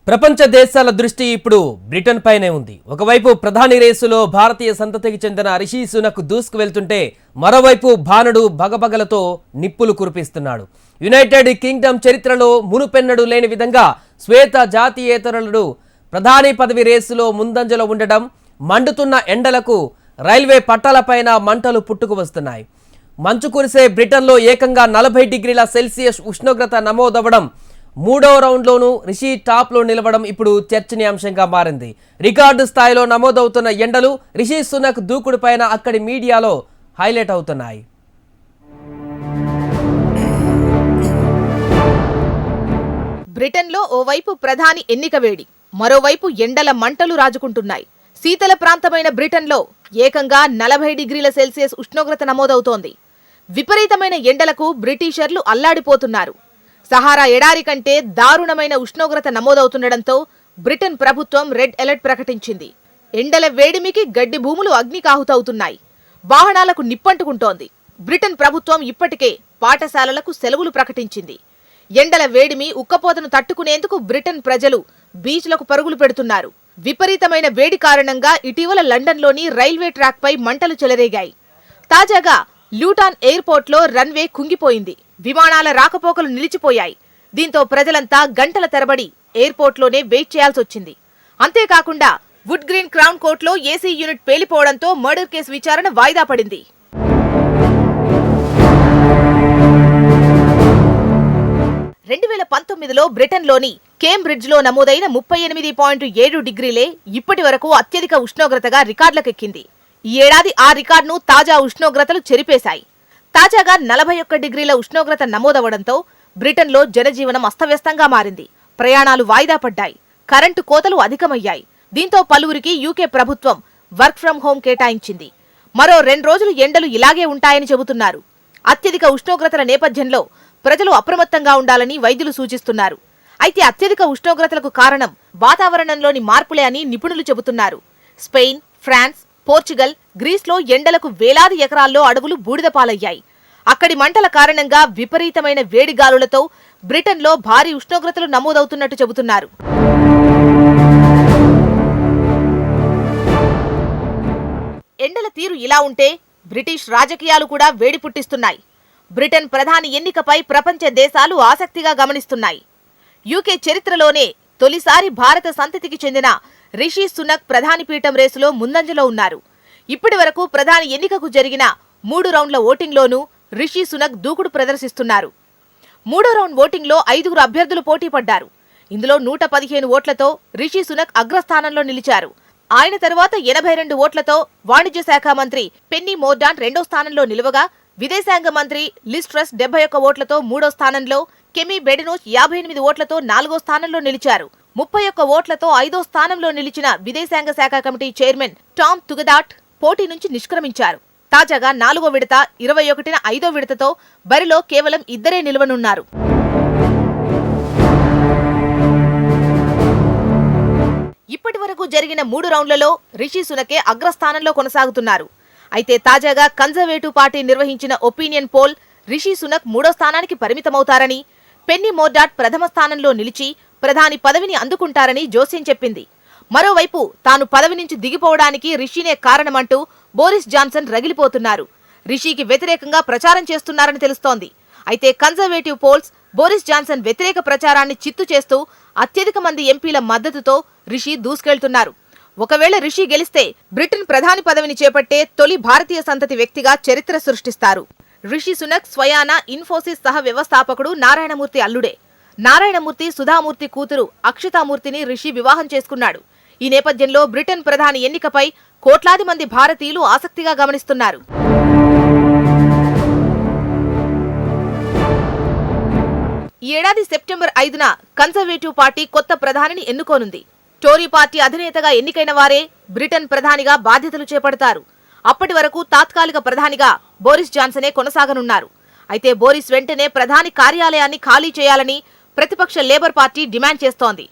ప్రపంచ దేశాల దృష్టి ఇప్పుడు బ్రిటన్ పైనే ఉంది. ఒకవైపు ప్రధాని రేసులో భారతీయ సంతతికి చెందిన రిషి సునక్ దూసుకు వెళ్తుంటే మరోవైపు భానుడు భగభగలతో నిప్పులు కురిపిస్తున్నాడు. యునైటెడ్ కింగ్డమ్ చరిత్రలో మునుపెన్నడూ లేని విధంగా శ్వేత జాతీయేతరులు ప్రధాని పదవి రేసులో ముందంజలో ఉండడం, మండుతున్న ఎండలకు రైల్వే పట్టాలపైన మంటలు పుట్టుకు వస్తున్నాయి. మంచు కురిసే బ్రిటన్లో ఏకంగా 40 డిగ్రీల సెల్సియస్ ఉష్ణోగ్రత నమోదవడం, మూడో రౌండ్లోనూ రిషి టాప్లో నిలవడం ఇప్పుడు చర్చనీయాంశంగా మారింది. రికార్డు స్థాయిలో నమోదవుతున్న ఎండలు రిషి సునక్ దూకుడు పైన అక్కడి మీడియాలో హైలైట్ అవుతున్నాయి. బ్రిటన్లో ఓవైపు ప్రధాని ఎన్నిక వేడి, మరోవైపు ఎండల మంటలు రాజుకుంటున్నాయి. శీతల ప్రాంతమైన బ్రిటన్లో ఏకంగా 40 డిగ్రీల సెల్సియస్ ఉష్ణోగ్రత నమోదవుతోంది. విపరీతమైన ఎండలకు బ్రిటిషర్లు అల్లాడిపోతున్నారు. సహారా ఎడారి కంటే దారుణమైన ఉష్ణోగ్రత నమోదవుతుండటంతో బ్రిటన్ ప్రభుత్వం రెడ్ అలర్ట్ ప్రకటించింది. ఎండల వేడిమికి గడ్డి భూములు అగ్నికాహుతవుతున్నాయి. వాహనాలకు నిప్పంటుకుంటోంది. బ్రిటన్ ప్రభుత్వం ఇప్పటికే పాఠశాలలకు సెలవులు ప్రకటించింది. ఎండల వేడిమి ఉక్కపోతను తట్టుకునేందుకు బ్రిటన్ ప్రజలు బీచ్లకు పరుగులు పెడుతున్నారు. విపరీతమైన వేడి కారణంగా ఇటీవల లండన్లోని రైల్వే ట్రాక్పై మంటలు చెలరేగాయి. తాజాగా ల్యూటాన్ ఎయిర్పోర్ట్లో రన్వే కుంగిపోయింది. విమానాల రాకపోకలు నిలిచిపోయాయి. దీంతో ప్రజలంతా గంటల తరబడి ఎయిర్పోర్ట్లోనే వెయిట్ చేయాల్సొచ్చింది. అంతేకాకుండా వుడ్ గ్రీన్ క్రౌన్ కోర్టులో ఏసీ యూనిట్ పేలిపోవడంతో మర్డర్ కేసు విచారణ వాయిదా పడింది. బ్రిటన్లోని కేంబ్రిడ్జ్లో నమోదైన 38.7 డిగ్రీలే ఇప్పటి వరకు అత్యధిక ఉష్ణోగ్రతగా రికార్డులకెక్కింది. ఈ ఏడాది ఆ రికార్డును తాజా ఉష్ణోగ్రతలు చెరిపేశాయి. తాజాగా 41 డిగ్రీల ఉష్ణోగ్రత నమోదవడంతో బ్రిటన్లో జనజీవనం అస్తవ్యస్తంగా మారింది. ప్రయాణాలు వాయిదా పడ్డాయి. కరెంటు కోతలు అధికమయ్యాయి. దీంతో పలువురికి యూకే ప్రభుత్వం వర్క్ ఫ్రం హోం కేటాయించింది. మరో 2 రోజులు ఎండలు ఇలాగే ఉంటాయని చెబుతున్నారు. అత్యధిక ఉష్ణోగ్రతల నేపథ్యంలో ప్రజలు అప్రమత్తంగా ఉండాలని వైద్యులు సూచిస్తున్నారు. అయితే అత్యధిక ఉష్ణోగ్రతలకు కారణం వాతావరణంలోని మార్పులే అని నిపుణులు చెబుతున్నారు. స్పెయిన్, ఫ్రాన్స్, పోర్చుగల్, గ్రీస్లో ఎండలకు వేలాది ఎకరాల్లో అడవులు బూడిదపాలయ్యాయి. అక్కడి మంటల కారణంగా విపరీతమైన వేడిగాలులతో బ్రిటన్లో భారీ ఉష్ణోగ్రతలు నమోదవుతున్నట్టు చెబుతున్నారు. ఎండల తీరు ఇలా ఉంటే బ్రిటిష్ రాజకీయాలు కూడా వేడి పుట్టిస్తున్నాయి. బ్రిటన్ ప్రధాని ఎన్నికపై ప్రపంచ దేశాలు ఆసక్తిగా గమనిస్తున్నాయి. యూకే చరిత్రలోనే తొలిసారి భారత సంతతికి చెందిన రిషి సునక్ ప్రధాని పీఠం రేసులో ముందంజలో ఉన్నారు. ఇప్పటి వరకు ప్రధాని ఎన్నికకు జరిగిన 3 రౌండ్ల ఓటింగ్లోనూ రిషి సునక్ దూకుడు ప్రదర్శిస్తున్నారు. 3వ రౌండ్ ఓటింగ్లో 5 అభ్యర్థులు పోటీ పడ్డారు. ఇందులో 115 ఓట్లతో రిషి సునక్ అగ్రస్థానంలో నిలిచారు. ఆయన తరువాత 82 ఓట్లతో వాణిజ్య శాఖ మంత్రి పెన్నీ మోర్డాంట్ 2వ స్థానంలో నిలవగా, విదేశాంగ మంత్రి లిజ్ ట్రస్ 71 ఓట్లతో 3వ స్థానంలో, కెమీ బెడినోచ్ 58 ఓట్లతో 4వ స్థానంలో నిలిచారు. 31 ఓట్లతో 5వ స్థానంలో నిలిచిన విదేశాంగ శాఖ కమిటీ చైర్మన్ టామ్ తుగదాట్ పోటీ నుంచి నిష్క్రమించారు. తాజాగా 4వ విడత 21న 5వ విడతతో బరిలో కేవలం 2 నిలవనున్నారు. ఇప్పటి వరకు జరిగిన 3 రౌండ్లలో రిషి సునకే అగ్రస్థానంలో కొనసాగుతున్నారు. అయితే తాజాగా కన్జర్వేటివ్ పార్టీ నిర్వహించిన ఒపీనియన్ పోల్ రిషి సునక్ 3వ స్థానానికి పరిమితమవుతారని, పెన్నీ మోర్డాంట్ ప్రథమ స్థానంలో నిలిచి ప్రధాని పదవిని అందుకుంటారని జోస్యం చెప్పింది. మరోవైపు తాను పదవి నుంచి దిగిపోవడానికి రిషినే కారణమంటూ బోరిస్ జాన్సన్ రగిలిపోతున్నారు. రిషికి వ్యతిరేకంగా ప్రచారం చేస్తున్నారని తెలుస్తోంది. అయితే కన్జర్వేటివ్ పోల్స్ బోరిస్ జాన్సన్ వ్యతిరేక ప్రచారాన్ని చిత్తు చేస్తూ అత్యధిక మంది ఎంపీల మద్దతుతో రిషి దూసుకెళ్తున్నారు. ఒకవేళ రిషి గెలిస్తే బ్రిటన్ ప్రధాని పదవిని చేపట్టే తొలి భారతీయ సంతతి వ్యక్తిగా చరిత్ర సృష్టిస్తారు. రిషి సునక్ స్వయాన ఇన్ఫోసిస్ సహ వ్యవస్థాపకుడు నారాయణమూర్తి అల్లుడే. నారాయణమూర్తి సుధామూర్తి కూతురు అక్షతామూర్తిని రిషి వివాహం చేసుకున్నాడు. ఈ నేపథ్యంలో బ్రిటన్ ప్రధాని ఎన్నికపై కోట్లాది మంది భారతీయులు ఆసక్తిగా గమనిస్తున్నారు. ఈ ఏడాది సెప్టెంబర్ 5న కన్జర్వేటివ్ పార్టీ కొత్త ప్రధానిని ఎన్నుకోనుంది. టోరీ పార్టీ అధినేతగా ఎన్నికైన వారే బ్రిటన్ ప్రధానిగా బాధ్యతలు చేపడతారు. అప్పటి వరకు తాత్కాలిక ప్రధానిగా బోరిస్ జాన్సనే కొనసాగనున్నారు. అయితే బోరిస్ వెంటనే ప్రధాని కార్యాలయాన్ని ఖాళీ చేయాలని ప్రతిపక్ష లేబర్ పార్టీ డిమాండ్ చేస్తోంది.